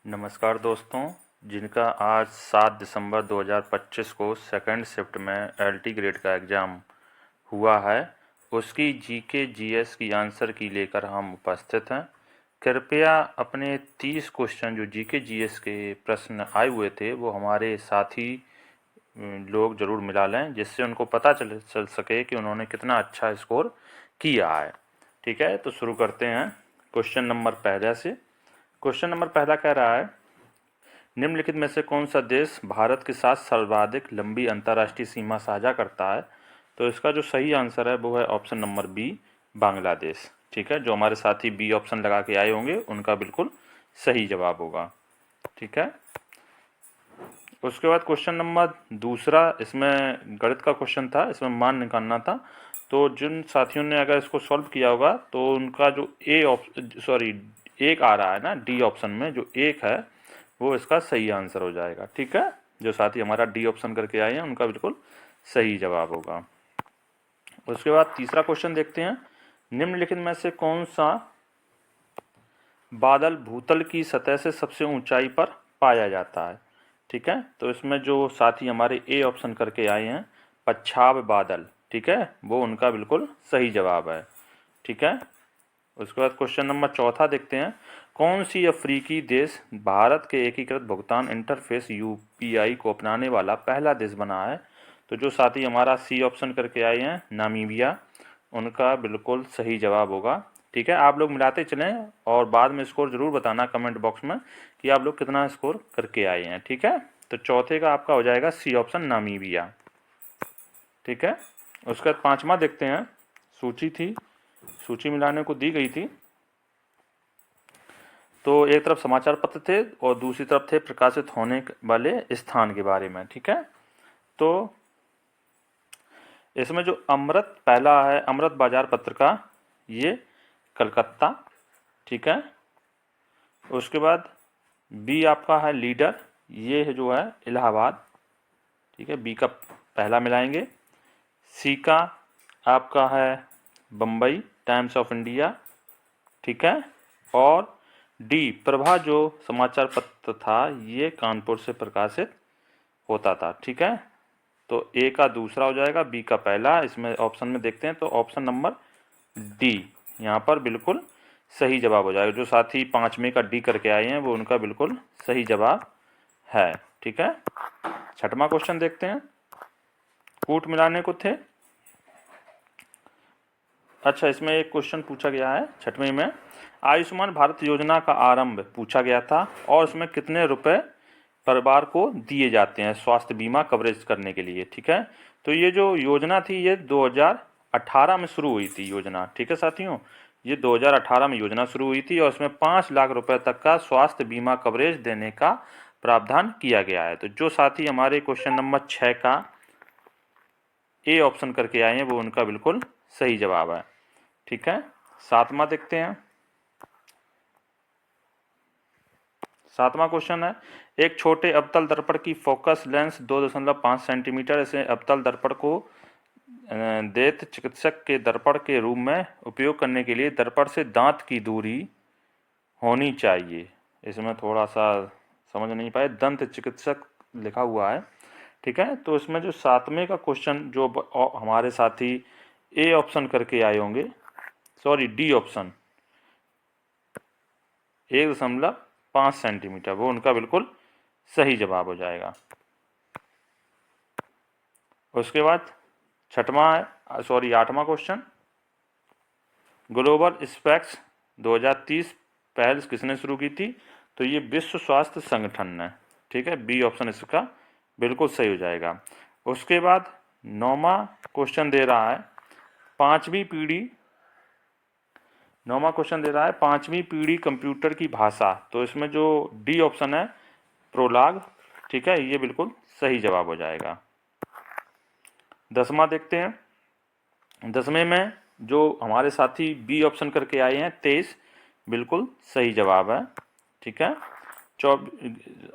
नमस्कार दोस्तों। जिनका आज 7 दिसंबर 2025 को सेकंड शिफ्ट में एलटी ग्रेड का एग्ज़ाम हुआ है, उसकी जीके जीएस की आंसर की लेकर हम उपस्थित हैं। कृपया अपने 30 क्वेश्चन जो जीके जीएस के प्रश्न आए हुए थे वो हमारे साथी लोग ज़रूर मिला लें, जिससे उनको पता चल सके कि उन्होंने कितना अच्छा स्कोर किया है। ठीक है, तो शुरू करते हैं क्वेश्चन नंबर पहला से। क्वेश्चन नंबर पहला कह रहा है, निम्नलिखित में से कौन सा देश भारत के साथ सर्वाधिक लंबी अंतर्राष्ट्रीय सीमा साझा करता है? तो इसका जो सही आंसर है वो है ऑप्शन नंबर बी, बांग्लादेश। ठीक है, जो हमारे साथी बी ऑप्शन लगा के आए होंगे उनका बिल्कुल सही जवाब होगा। ठीक है, उसके बाद क्वेश्चन नंबर दूसरा, इसमें गणित का क्वेश्चन था, इसमें मान निकालना था। तो जिन साथियों ने अगर इसको सॉल्व किया होगा तो उनका जो एक आ रहा है ना, डी ऑप्शन में जो एक है वो इसका सही आंसर हो जाएगा। ठीक है, जो साथी हमारा डी ऑप्शन करके आए हैं उनका बिल्कुल सही जवाब होगा। उसके बाद तीसरा क्वेश्चन देखते हैं, निम्नलिखित में से कौन सा बादल भूतल की सतह से सबसे ऊंचाई पर पाया जाता है? ठीक है, तो इसमें जो साथी हमारे ए ऑप्शन करके आए हैं, पच्छाव बादल, ठीक है, वो उनका बिल्कुल सही जवाब है। ठीक है, उसके बाद क्वेश्चन नंबर चौथा देखते हैं, कौन सी अफ्रीकी देश भारत के एकीकृत भुगतान इंटरफेस यूपीआई को अपनाने वाला पहला देश बना है? तो जो साथी हमारा सी ऑप्शन करके आए हैं, नामीबिया, उनका बिल्कुल सही जवाब होगा। ठीक है, आप लोग मिलाते चलें और बाद में स्कोर ज़रूर बताना कमेंट बॉक्स में कि आप लोग कितना स्कोर करके आए हैं। ठीक है, तो चौथे का आपका हो जाएगा सी ऑप्शन, नामीबिया। ठीक है, उसके बाद पांचवा देखते हैं, सूची मिलाने को दी गई थी, तो एक तरफ समाचार पत्र थे और दूसरी तरफ थे प्रकाशित होने वाले स्थान के बारे में। ठीक है, तो इसमें जो अमृत पहला है, अमृत बाजार पत्र का, ये कलकत्ता। ठीक है, उसके बाद बी आपका है लीडर, ये है जो है इलाहाबाद। ठीक है, बी का पहला मिलाएंगे। सी का आपका है बम्बई टाइम्स ऑफ इंडिया। ठीक है, और डी प्रभा जो समाचार पत्र था, ये कानपुर से प्रकाशित होता था। ठीक है, तो ए का दूसरा हो जाएगा, बी का पहला। इसमें ऑप्शन में देखते हैं तो ऑप्शन नंबर डी यहाँ पर बिल्कुल सही जवाब हो जाएगा। जो साथी पांचवें का डी करके आए हैं वो उनका बिल्कुल सही जवाब है। ठीक है, छठवां क्वेश्चन देखते हैं, कूट मिलाने को थे। अच्छा, इसमें एक क्वेश्चन पूछा गया है छठवें में, आयुष्मान भारत योजना का आरंभ पूछा गया था और उसमें कितने रुपए परिवार को दिए जाते हैं स्वास्थ्य बीमा कवरेज करने के लिए? ठीक है, तो ये जो योजना थी ये 2018 में शुरू हुई थी योजना। ठीक है साथियों, ये 2018 में योजना शुरू हुई थी और इसमें 5 लाख रुपए तक का स्वास्थ्य बीमा कवरेज देने का प्रावधान किया गया है। तो जो साथी हमारे क्वेश्चन नंबर 6 का ए ऑप्शन करके आए हैं वो उनका बिल्कुल सही जवाब है। ठीक है, सातवां देखते हैं, सातवां क्वेश्चन है, एक छोटे अवतल दर्पण की फोकस लेंस 2.5 सेंटीमीटर, इसे अवतल दर्पण को दंत चिकित्सक के दर्पण के रूप में उपयोग करने के लिए दर्पण से दांत की दूरी होनी चाहिए। इसमें थोड़ा सा समझ नहीं पाए, दंत चिकित्सक लिखा हुआ है। ठीक है, तो इसमें जो सातवें का क्वेश्चन जो हमारे साथी ए ऑप्शन करके आए होंगे, सॉरी डी ऑप्शन, 1.5 सेंटीमीटर, वो उनका बिल्कुल सही जवाब हो जाएगा। उसके बाद आठवां क्वेश्चन, ग्लोबल स्पैक्स 2030 पहल किसने शुरू की थी? तो ये विश्व स्वास्थ्य संगठन ने। ठीक है, बी ऑप्शन इसका बिल्कुल सही हो जाएगा। उसके बाद नौवां क्वेश्चन दे रहा है, पांचवी पीढ़ी कंप्यूटर की भाषा, तो इसमें जो डी ऑप्शन है प्रोलाग। ठीक है, ये बिल्कुल सही जवाब हो जाएगा। 10वां देखते हैं, 10वें में जो हमारे साथी बी ऑप्शन करके आए हैं 23, बिल्कुल सही जवाब है। ठीक है,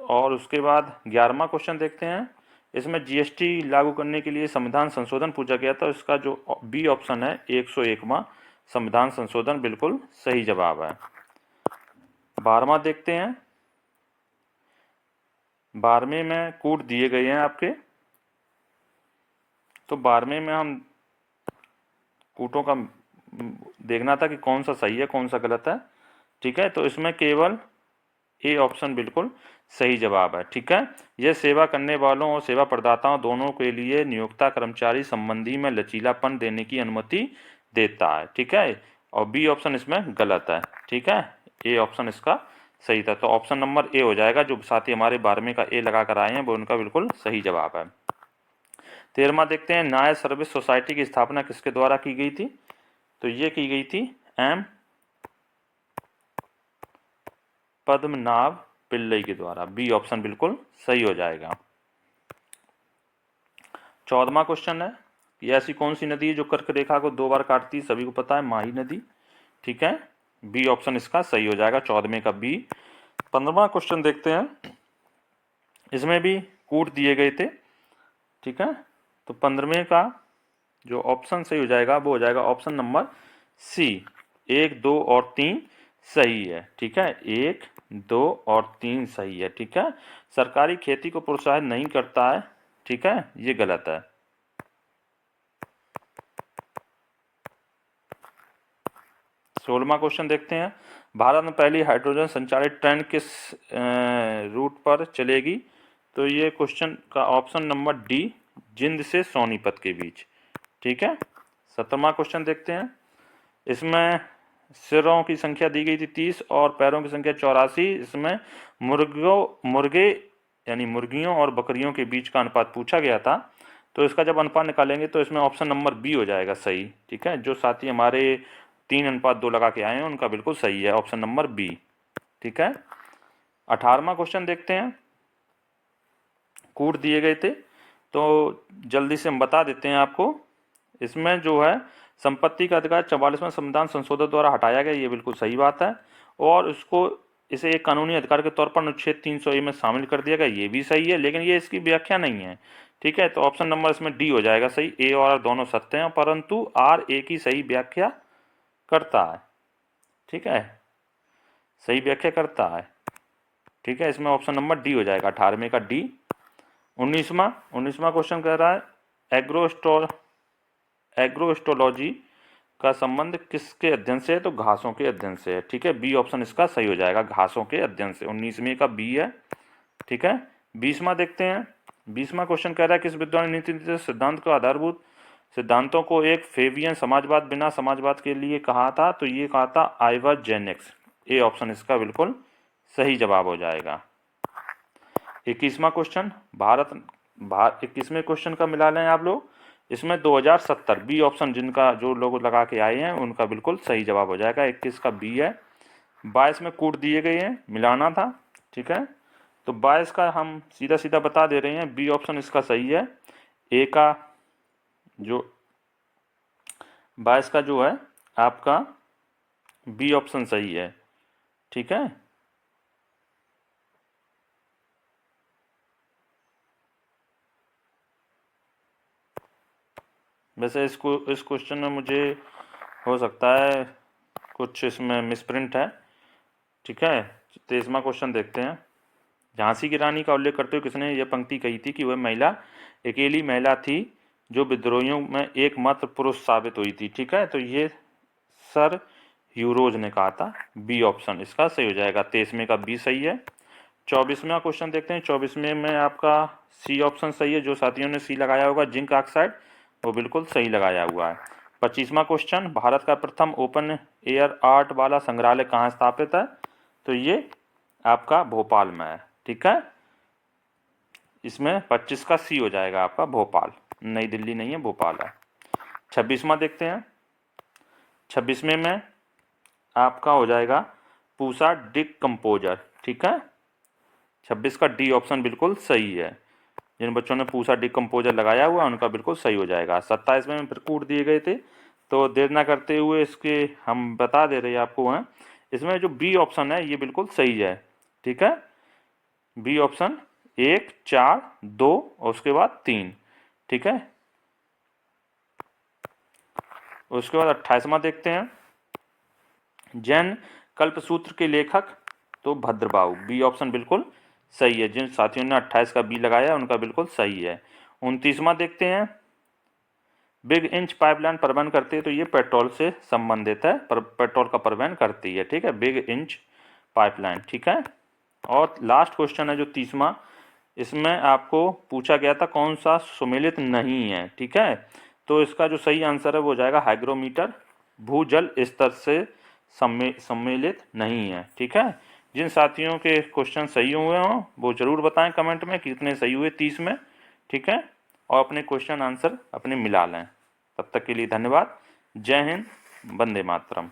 और उसके बाद 11वां क्वेश्चन देखते हैं, इसमें जीएसटी लागू करने के लिए संविधान संशोधन पूछा गया था, इसका जो बी ऑप्शन है 101वां संविधान संशोधन बिल्कुल सही जवाब है। 12वां देखते हैं, 12वें में कूट दिए गए हैं आपके, तो 12वें में हम कूटों का देखना था कि कौन सा सही है कौन सा गलत है। ठीक है, तो इसमें केवल ए ऑप्शन बिल्कुल सही जवाब है। ठीक है, यह सेवा करने वालों और सेवा प्रदाताओं दोनों के लिए नियोक्ता कर्मचारी संबंधी में लचीलापन देने की अनुमति देता है। ठीक है, और बी ऑप्शन इसमें गलत है। ठीक है, ए ऑप्शन इसका सही था, तो ऑप्शन नंबर ए हो जाएगा। जो साथी हमारे 12वें का ए लगा कर आए हैं वो उनका बिल्कुल सही जवाब है। 13वां देखते हैं, न्याय सर्विस सोसाइटी की स्थापना किसके द्वारा की गई थी? तो ये की गई थी एम पद्मनाभ पिल्लई के द्वारा। बी ऑप्शन बिल्कुल सही हो जाएगा। 14वां क्वेश्चन है, ये ऐसी कौन सी नदी है जो कर्क रेखा को 2 बार काटती है? सभी को पता है, माही नदी। ठीक है, बी ऑप्शन इसका सही हो जाएगा, 14वें का बी। 15वां क्वेश्चन देखते हैं, इसमें भी कूट दिए गए थे। ठीक है, तो 15वें का जो ऑप्शन सही हो जाएगा वो हो जाएगा ऑप्शन नंबर सी, 1, 2 और 3 सही है। ठीक है, 1, 2 और 3 सही है। ठीक है, सरकारी खेती को प्रोत्साहित नहीं करता है। ठीक है, ये गलत है। 16वां क्वेश्चन देखते हैं, भारत में पहली हाइड्रोजन संचालित ट्रेन किस रूट पर चलेगी? तो ये क्वेश्चन का ऑप्शन नंबर डी, जिंद से सोनीपत के बीच। ठीक है, 17वां क्वेश्चन देखते हैं, इसमें सिरों की संख्या दी गई थी 30 और पैरों की संख्या 84। इसमें मुर्गे यानी मुर्गियों और बकरियों के बीच का अनुपात पूछा गया था, तो इसका जब अनुपात निकालेंगे तो इसमें ऑप्शन नंबर बी हो जाएगा सही। ठीक है, जो साथी हमारे 3:2 लगा के आए हैं उनका बिल्कुल सही है, ऑप्शन नंबर बी। ठीक है, 18वां क्वेश्चन देखते हैं, कूट दिए गए थे तो जल्दी से हम बता देते हैं आपको। इसमें जो है संपत्ति का अधिकार 44वें संविधान संशोधन द्वारा हटाया गया, ये बिल्कुल सही बात है, और इसे एक कानूनी अधिकार के तौर पर अनुच्छेद 300A में शामिल कर दिया गया, ये भी सही है, लेकिन ये इसकी व्याख्या नहीं है। ठीक है, तो ऑप्शन नंबर इसमें डी हो जाएगा सही। ए और आर दोनों सत्य हैं, परंतु आर ए की सही व्याख्या करता है। ठीक है, सही व्याख्या करता है। ठीक है, इसमें ऑप्शन नंबर डी हो जाएगा, 18वें का डी। 19वां क्वेश्चन कह रहा है, एग्रोस्टोलॉजी का संबंध किसके अध्ययन से है? तो घासों के अध्ययन से है। ठीक है, बी ऑप्शन इसका सही हो जाएगा, घासों के अध्ययन से। 19वें का बी है। ठीक है, 20वां देखते हैं, 20वां क्वेश्चन कह रहा है, किस विद्वान नीति सिद्धांत को आधारभूत सिद्धांतों को एक फेबियन समाजवाद बिना समाजवाद के लिए कहा था? तो ये कहा था आइवर जेनिक्स। ए ऑप्शन इसका बिल्कुल सही जवाब हो जाएगा। 21वां क्वेश्चन, 21वें क्वेश्चन का मिला लें आप लोग, इसमें 2070 बी ऑप्शन, जिनका जो लोग लगा के आए हैं उनका बिल्कुल सही जवाब हो जाएगा, 21 का बी है। 22 में कूट दिए गए हैं, मिलाना था। ठीक है, तो 22 का हम सीधा सीधा बता दे रहे हैं, बी ऑप्शन इसका सही है। ए का जो 22 का जो है आपका बी ऑप्शन सही है। ठीक है, वैसे इस क्वेश्चन में मुझे हो सकता है कुछ इसमें मिसप्रिंट है। ठीक है, 23वां क्वेश्चन देखते हैं, झांसी की रानी का उल्लेख करते हुए किसने यह पंक्ति कही थी कि वह महिला अकेली महिला थी जो विद्रोहियों में एकमात्र पुरुष साबित हुई थी? ठीक है, तो ये सर ह्यूरोज ने कहा था, बी ऑप्शन इसका सही हो जाएगा, 23वें का बी सही है। 24वां क्वेश्चन देखते हैं, 24वें में आपका सी ऑप्शन सही है, जो साथियों ने सी लगाया होगा जिंक ऑक्साइड वो बिल्कुल सही लगाया हुआ है। 25वां क्वेश्चन, भारत का प्रथम ओपन एयर आर्ट वाला संग्रहालय कहाँ स्थापित है? तो ये आपका भोपाल में है। ठीक है, इसमें 25 का सी हो जाएगा आपका, भोपाल, नई दिल्ली नहीं है, भोपाल है। 26वां देखते हैं, 26वें में आपका हो जाएगा पूसा डिकम्पोजर। ठीक है, 26 का डी ऑप्शन बिल्कुल सही है, जिन बच्चों ने पूसा डिकम्पोजर लगाया हुआ उनका बिल्कुल सही हो जाएगा। 27वें में फिर कूट दिए गए थे, तो देर ना करते हुए इसके हम बता दे रहे हैं आपको हैं, इसमें जो बी ऑप्शन है ये बिल्कुल सही है। ठीक है, बी ऑप्शन 1, 4, 2 और उसके बाद 3। ठीक है, उसके बाद 28वां देखते हैं, जैन कल्पसूत्र के लेखक, तो भद्रबाहु, बी ऑप्शन बिल्कुल सही है। जिन साथियों ने 28 का बी लगाया उनका बिल्कुल सही है। 29वां देखते हैं। बिग इंच पाइपलाइन परिवहन करती है, तो ये पेट्रोल से संबंधित है, पेट्रोल का परिवहन करती है। ठीक है, बिग इंच पाइपलाइन। ठीक है, और लास्ट क्वेश्चन है जो 30वां, इसमें आपको पूछा गया था कौन सा सुमेलित नहीं है। ठीक है, तो इसका जो सही आंसर है वो हो जाएगा हाइग्रोमीटर, भूजल स्तर से सम्मिलित नहीं है। ठीक है, जिन साथियों के क्वेश्चन सही हुए हों वो जरूर बताएं कमेंट में कि कितने सही हुए 30 में। ठीक है, और अपने क्वेश्चन आंसर अपने मिला लें। तब तक के लिए धन्यवाद। जय हिंद, वंदे मातरम।